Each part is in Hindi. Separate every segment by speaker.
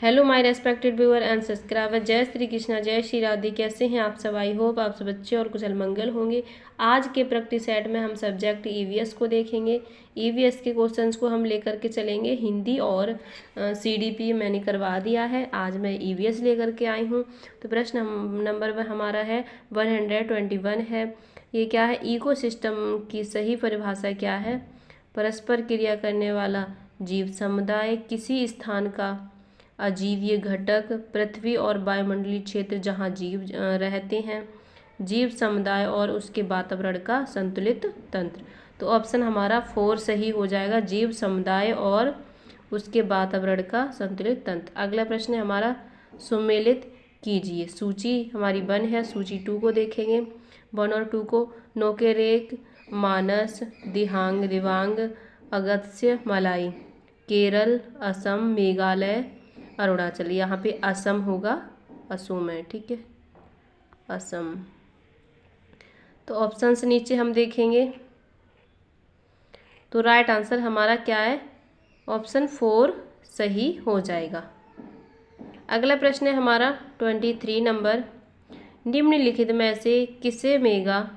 Speaker 1: Hello my respected viewer and subscriber, जय श्री कृष्णा, जय श्री राधे। कैसे हैं आप सब? आई होप आप सब अच्छे और कुशल मंगल होंगे। आज के प्रैक्टिस सेट में हम सब्जेक्ट ईवीएस को देखेंगे। ईवीएस के क्वेश्चंस को हम लेकर के चलेंगे। हिंदी और सीडीपी मैंने करवा दिया है। आज मैं ईवीएस लेकर के आई हूँ। तो प्रश्न नंबर हमारा है 121 है। ये क्या है? इकोसिस्टम की सही परिभाषा क्या है? परस्पर क्रिया करने वाला जीव समुदाय, किसी स्थान का अजीवीय घटक, पृथ्वी और वायुमंडलीय क्षेत्र जहाँ जीव रहते हैं, जीव समुदाय और उसके वातावरण का संतुलित तंत्र। तो ऑप्शन हमारा 4 सही हो जाएगा, जीव समुदाय और उसके वातावरण का संतुलित तंत्र। अगला प्रश्न है हमारा, सुमेलित कीजिए। सूची हमारी 1 है, सूची 2 को देखेंगे। 1 और 2 को। नौकेरेक, मानस, दिहांग, दिवांग, अगस्त्य मलाई, केरल, असम, मेघालय, अरुणाचल। यहाँ पे असम होगा, असम है, ठीक है, असम। तो ऑप्शंस नीचे हम देखेंगे। तो राइट आंसर हमारा क्या है? ऑप्शन 4 सही हो जाएगा। अगला प्रश्न है हमारा 23 नंबर। निम्नलिखित में से किसे मेगा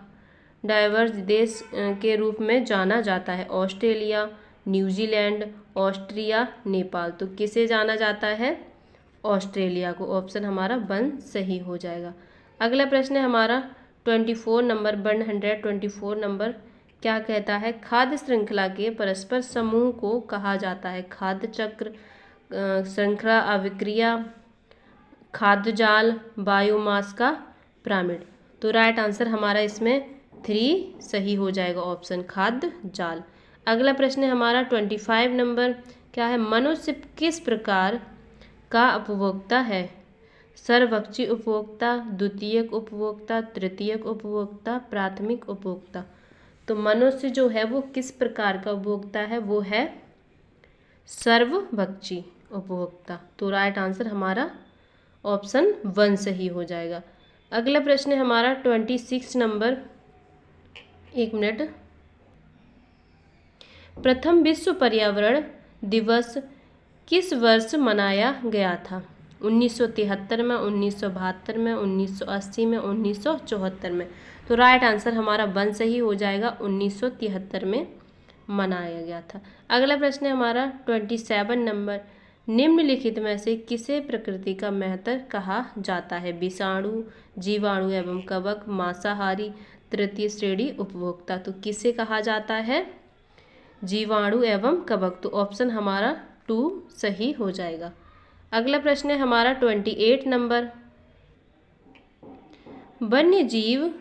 Speaker 1: डाइवर्स देश के रूप में जाना जाता है? Australia, New Zealand, Austria, Nepal. तो किसे जाना जाता है? ऑस्ट्रेलिया को। ऑप्शन हमारा 1 सही हो जाएगा। अगला प्रश्न है हमारा 24 नंबर, 124 नंबर। क्या कहता है? खाद्य श्रृंखला के परस्पर समूह को कहा जाता है खाद्य चक्र, श्रृंखला अभिक्रिया, खाद्य जाल, बायोमास का पिरामिड। तो राइट आंसर हमारा इसमें 3 सही हो जाएगा, ऑप्शन खाद्य जाल। अगला प्रश्न है हमारा 25 नंबर। क्या है? मनुष्य किस प्रकार का उपभोक्ता है? सर्वभक्षी उपभोक्ता, द्वितीयक उपभोक्ता, तृतीयक उपभोक्ता, प्राथमिक उपभोक्ता। तो मनुष्य जो है वो किस प्रकार का उपभोक्ता है? वो है सर्वभक्षी उपभोक्ता। तो राइट आंसर हमारा ऑप्शन 1 सही हो जाएगा। अगला प्रश्न है हमारा 26 नंबर। 1 मिनट। प्रथम विश्व पर्यावरण दिवस किस वर्ष मनाया गया था? 1973 में, 1972 में, 1980 में, 1974 में। तो राइट आंसर हमारा 1 सही हो जाएगा, 1973 में मनाया गया था। अगला प्रश्न है हमारा 27 नंबर। निम्नलिखित में से किसे प्रकृति का महत्व कहा जाता है? विषाणु, जीवाणु एवं कवक, मांसाहारी, तृतीय श्रेणी उपभोक्ता। तो किसे कहा जाता है? जीवाणु एवं कवक। तो ऑप्शन हमारा 2 सही हो जाएगा। अगला प्रश्न है हमारा 28 नंबर। वन्य जीव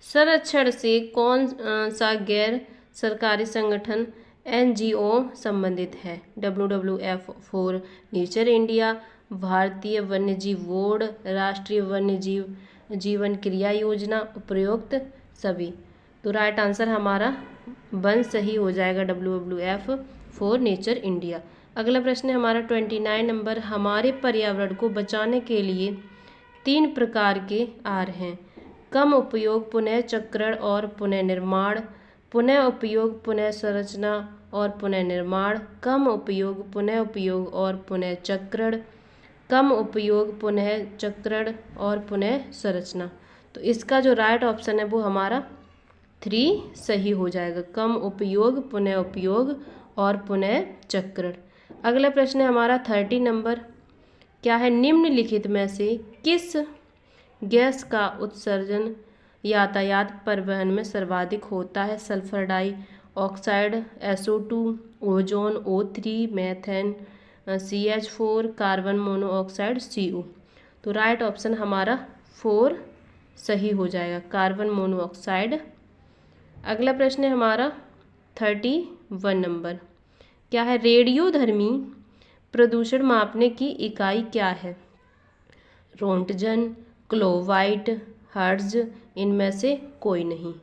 Speaker 1: संरक्षण से कौन सा गैर सरकारी संगठन NGO संबंधित है? WWF फॉर नेचर इंडिया, भारतीय वन्यजीव बोर्ड, राष्ट्रीय वन्यजीव जीवन क्रिया योजना, उपरोक्त सभी। तो राइट आंसर हमारा 1 सही हो जाएगा, WWF फॉर नेचर इंडिया। अगला प्रश्न है हमारा 29 नंबर। हमारे पर्यावरण को बचाने के लिए 3 प्रकार के आहार हैं: कम उपयोग, पुनः चक्रण और पुनः निर्माण, पुनः उपयोग, पुनः संरचना और पुनः निर्माण, कम उपयोग, पुनः उपयोग और पुनः चक्रण, कम उपयोग, पुनः चक्रण और पुनः संरचना। तो इसका जो राइट ऑप्शन है वो हमारा 3 सही हो जाएगा, कम उपयोग, पुनः उपयोग और पुनः चक्रण। अगला प्रश्न है हमारा 30 नंबर। क्या है? निम्नलिखित में से किस गैस का उत्सर्जन यातायात परिवहन में सर्वाधिक होता है? Sulphur dioxide, SO2, ozone, O3, methane, CH4, carbon monoxide, CO। तो राइट ऑप्शन हमारा 4 सही हो जाएगा, कार्बन मोनोऑक्साइड। अगला प्रश्न है हमारा 31 नंबर। क्या है? रेडियोधर्मी प्रदूषण मापने की इकाई क्या है? रोंटगन, किलोवाट, हर्ट्ज, इनमें से कोई नहीं।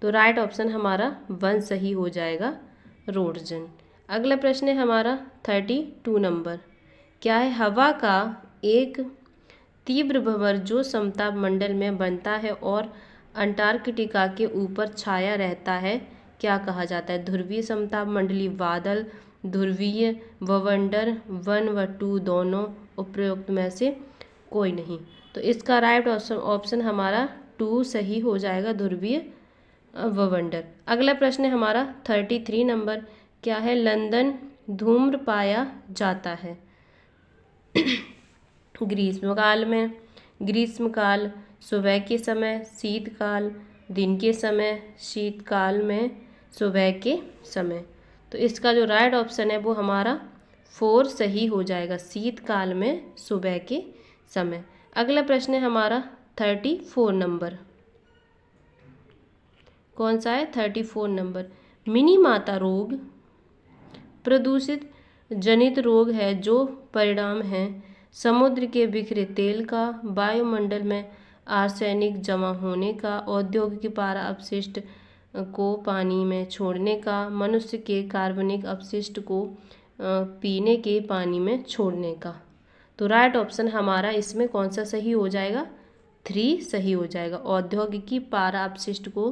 Speaker 1: तो राइट ऑप्शन हमारा 1 सही हो जाएगा, रोंटगन। अगला प्रश्न है हमारा 32 नंबर। क्या है? हवा का एक तीव्र भंवर जो समताप मंडल में बनता है और अंटार्कटिका के ऊपर छाया रहता है, क्या कहा जाता है? ध्रुवीय समताप मंडलीय बादल, ध्रुवीय, ववंडर, 1 व 2 दोनों, उपरोक्त में से कोई नहीं। तो इसका राइट ऑप्शन हमारा 2 सही हो जाएगा, ध्रुवीय ववंडर। अगला प्रश्न है हमारा 33 नंबर, क्या है? लंदन धूम्र पाया जाता है ग्रीष्मकाल में, ग्रीष्मकाल, सुबह के समय, शीतकाल, दिन के समय, शीतकाल में, सुबह के समय। तो इसका जो राइट ऑप्शन है वो हमारा 4 सही हो जाएगा, शीतकाल में, सुबह के समय। अगला प्रश्न है हमारा 34 नंबर, कौन सा है? 34 नंबर, मिनी माता रोग प्रदूषित जनित रोग है जो परिणाम है समुद्र के बिखरे तेल का, वायुमंडल में आर्सेनिक जमा होने का, औद्योगिक पारा अपशिष्ट को पानी में छोड़ने का, मनुष्य के कार्बनिक अपशिष्ट को पीने के पानी में छोड़ने का। तो राइट ऑप्शन हमारा इसमें कौन सा सही हो जाएगा? 3 सही हो जाएगा, औद्योगिक पारा अपशिष्ट को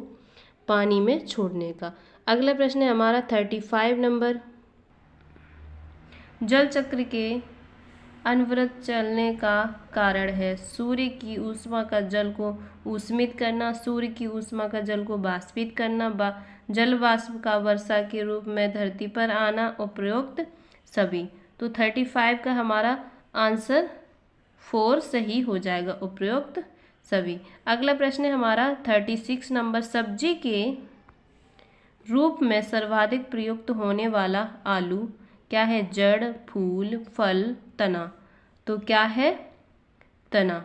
Speaker 1: पानी में छोड़ने का। अगला प्रश्न है हमारा 35 नंबर, जल चक्र के अनवरत चलने का कारण है सूर्य की ऊष्मा का जल को ऊष्मित करना, सूर्य की ऊष्मा का जल को वाष्पित करना, जल वाष्प का वर्षा के रूप में धरती पर आना, उपरोक्त सभी। तो 35 का हमारा आंसर 4 सही हो जाएगा, उपरोक्त सभी। अगला प्रश्न है हमारा 36 नंबर, सब्जी के रूप में सर्वाधिक प्रयुक्त होने वाला आलू क्या है? जड़, फूल, फल, तना। तो क्या है? तना।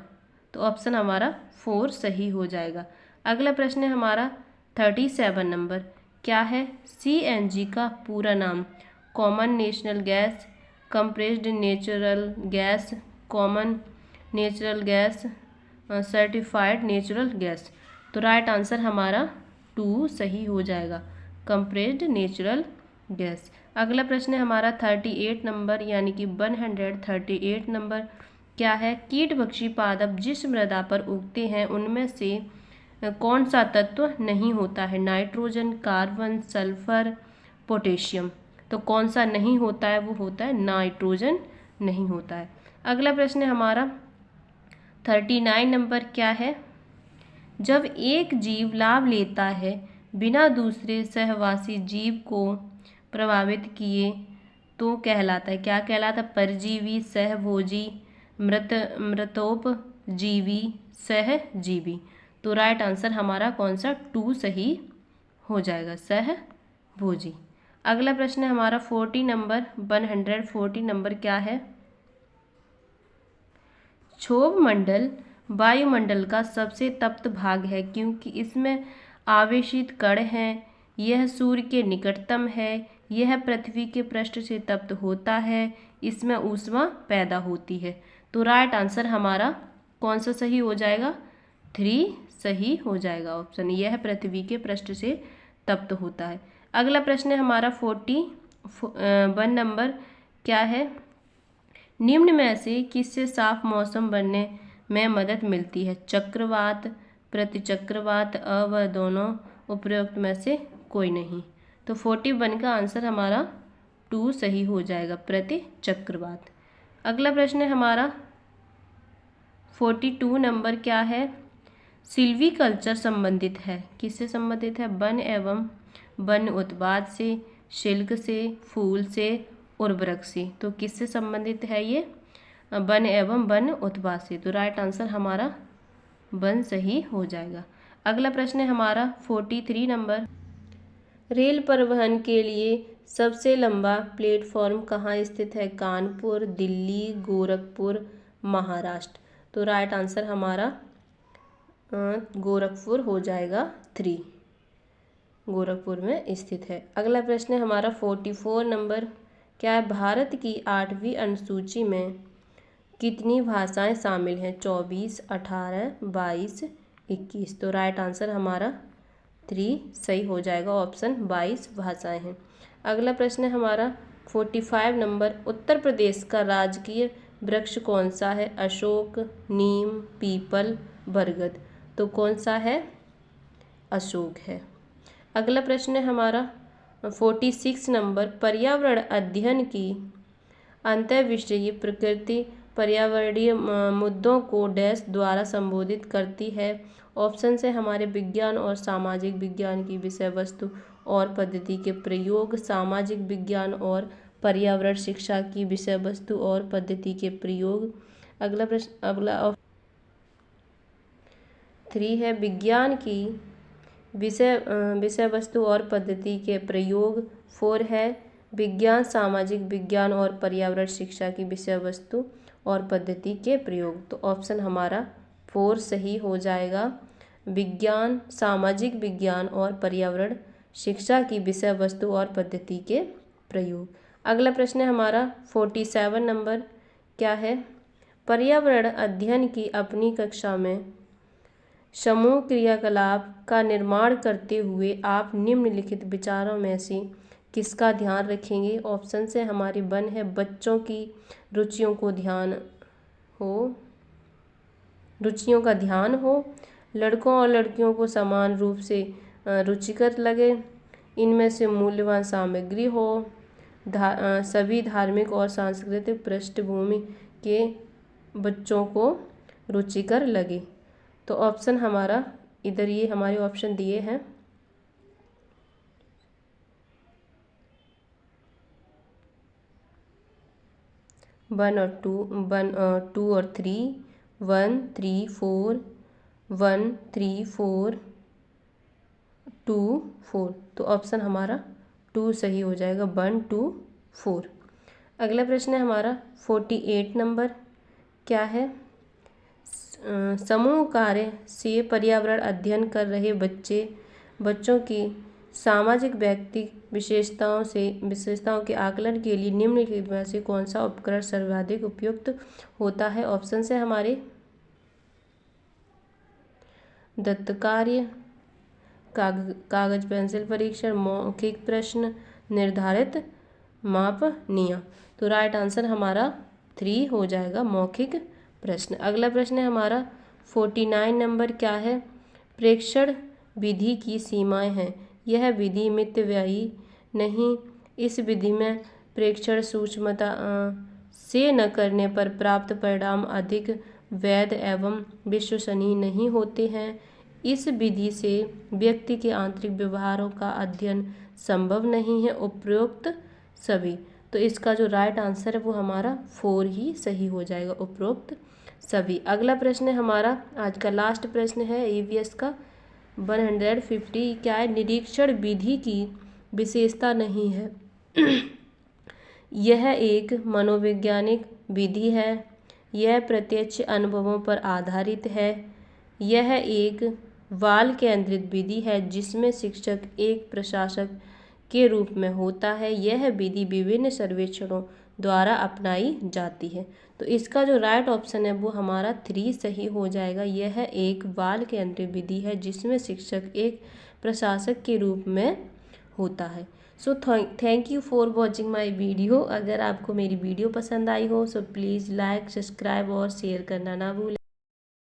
Speaker 1: तो ऑप्शन हमारा 4 सही हो जाएगा। अगला प्रश्न है हमारा 37 नंबर, क्या है? CNG का पूरा नाम? Common national gas, compressed natural gas, common natural gas, certified natural gas. तो राइट आंसर हमारा 2 सही हो जाएगा, कंप्रेस्ड नेचुरल गैस। अगला प्रश्न है हमारा 38 नंबर, यानी कि 138 नंबर, क्या है? कीटभक्षी पादप जिस मृदा पर उगते हैं उनमें से कौन सा तत्व नहीं होता है? Nitrogen, carbon, sulphur, potassium. तो कौन सा नहीं होता है? वो होता है नाइट्रोजन नहीं होता है। अगला प्रश्न है हमारा 39 नंबर, क्या है? जब एक जीव लाभ लेता है बिना दूसरे सहवासी जीव को प्रभावित किए तो कहलाता है, क्या कहलाता है? परजीवी, सहभोजी, मृतोपजीवी, सहजीवी। तो राइट आंसर हमारा कौन सा? 2 सही हो जाएगा, सहभोजी। अगला प्रश्न है हमारा 40 नंबर, 140 नंबर, क्या है? क्षोभ मंडल वायुमंडल का सबसे तप्त भाग है क्योंकि इसमें आवेशित कण हैं, यह सूर्य के निकटतम है, यह पृथ्वी के पृष्ठ से तप्त होता है, इसमें ऊष्मा पैदा होती है। तो राइट आंसर हमारा कौन सा सही हो जाएगा? 3 सही हो जाएगा, ऑप्शन यह पृथ्वी के पृष्ठ से तप्त होता है। अगला प्रश्न है हमारा 41 नंबर, क्या है? निम्न में से किससे साफ मौसम बनने में मदद मिलती है? चक्रवात, प्रतिचक्रवात, व दोनों, उपरोक्त में से कोई नहीं। तो 41 का आंसर हमारा 2 सही हो जाएगा, प्रतिचक्रवात। अगला प्रश्न है हमारा 42 नंबर, क्या है? सिल्वीकल्चर संबंधित है, किससे संबंधित है? वन एवं वन्य उत्पाद से, शिल्क से, फूल से, उर्वरक से। तो किससे संबंधित है ये? वन एवं वन्य उत्पाद से। तो राइट आंसर हमारा 1 सही हो जाएगा। अगला प्रश्न है हमारा 43 नंबर, रेल परिवहन के लिए सबसे लंबा प्लेटफॉर्म कहाँ स्थित है? कानपुर, दिल्ली, गोरखपुर, महाराष्ट्र। तो राइट आंसर हमारा गोरखपुर हो जाएगा, 3 गोरखपुर में स्थित है। अगला प्रश्न है हमारा 44 नंबर, क्या है? भारत की 8वीं अनुसूची में कितनी भाषाएं शामिल हैं? 24, 18, 22, 21। तो राइट आंसर हमारा 3 सही हो जाएगा, ऑप्शन 22 भाषाएं हैं। अगला प्रश्न है हमारा 45 नंबर, उत्तर प्रदेश का राजकीय वृक्ष कौन सा है? अशोक, नीम, पीपल, बरगद। तो कौन सा है? अशोक है। अगला प्रश्न है हमारा 46 नंबर, पर्यावरण अध्ययन की अंतःविषयी प्रकृति पर्यावरणीय मुद्दों को डैश द्वारा संबोधित करती है। ऑप्शन से हमारे विज्ञान और सामाजिक विज्ञान की विषय वस्तु और पद्धति के प्रयोग, सामाजिक विज्ञान और पर्यावरण शिक्षा की विषय वस्तु और पद्धति के प्रयोग। अगला प्रश्न, अगला 3 है विज्ञान की विषय वस्तु और पद्धति के प्रयोग। 4 है विज्ञान, सामाजिक विज्ञान और पर्यावरण शिक्षा की विषय वस्तु और पद्धति के प्रयोग। तो ऑप्शन हमारा 4 सही हो जाएगा, विज्ञान, सामाजिक विज्ञान और पर्यावरण शिक्षा की विषय वस्तु और पद्धति के प्रयोग। अगला प्रश्न है हमारा 47 नंबर, क्या है, पर्यावरण अध्ययन की अपनी कक्षा में समूह क्रियाकलाप का निर्माण करते हुए आप निम्नलिखित विचारों में से किसका ध्यान रखेंगे। ऑप्शन से हमारी 1 है बच्चों की रुचियों का ध्यान हो, लड़कों और लड़कियों को समान रूप से रुचिकर लगे, इनमें से मूल्यवान सामग्री हो, सभी धार्मिक और सांस्कृतिक पृष्ठभूमि के बच्चों को रुचिकर लगे। तो ऑप्शन हमारा इधर ये हमारे ऑप्शन दिए हैं। वन और थ्री, 1, 3, 4, 1, 3, 4, 2, 4। तो ऑप्शन हमारा 2 सही हो जाएगा, 1, 2, 4। अगला प्रश्न है हमारा 48 नंबर, क्या है, समूह कार्य से पर्यावरण अध्ययन कर रहे बच्चों की सामाजिक व्यक्ति विशेषताओं के आकलन के लिए निम्नलिखित में से कौन सा उपकरण सर्वाधिक उपयुक्त होता है। ऑप्शन से हमारे दत्त कार्य, कागज पेंसिल परीक्षण, मौखिक प्रश्न, निर्धारित मापनीय। तो राइट आंसर हमारा 3 हो जाएगा, मौखिक प्रश्न। अगला प्रश्न है हमारा 49 नंबर, क्या है, प्रेक्षण विधि की सीमाएं हैं। यह विधि मितव्ययी नहीं, इस विधि में प्रेक्षण सूक्ष्मता से न करने पर प्राप्त परिणाम अधिक वैध एवं विश्वसनीय नहीं होते हैं। इस विधि से व्यक्ति के आंतरिक व्यवहारों का अध्ययन संभव नहीं है। उपरोक्त सभी। तो इसका जो राइट आंसर है वो हमारा 4 ही सही हो जाएगा, उपरोक्त सभी। अगला प्रश्न है हमारा आज का लास्ट प्रश्न है EVS का 150, क्या है, निरीक्षण विधि की विशेषता नहीं है। यह एक मनोवैज्ञानिक विधि है, यह प्रत्यक्ष अनुभवों पर आधारित है, यह एक बाल केंद्रित विधि है जिसमें शिक्षक एक प्रशासक के रूप में होता है, यह विधि विभिन्न सर्वेक्षणों द्वारा अपनाई जाती है। तो इसका जो राइट ऑप्शन है वो हमारा 3 सही हो जाएगा, यह एक बाल केंद्रित विधि है जिसमें शिक्षक एक प्रशासक के रूप में होता है। So thank you for watching my video. अगर आपको मेरी वीडियो पसंद आई हो सो प्लीज़ लाइक, सब्सक्राइब और शेयर करना ना भूलें।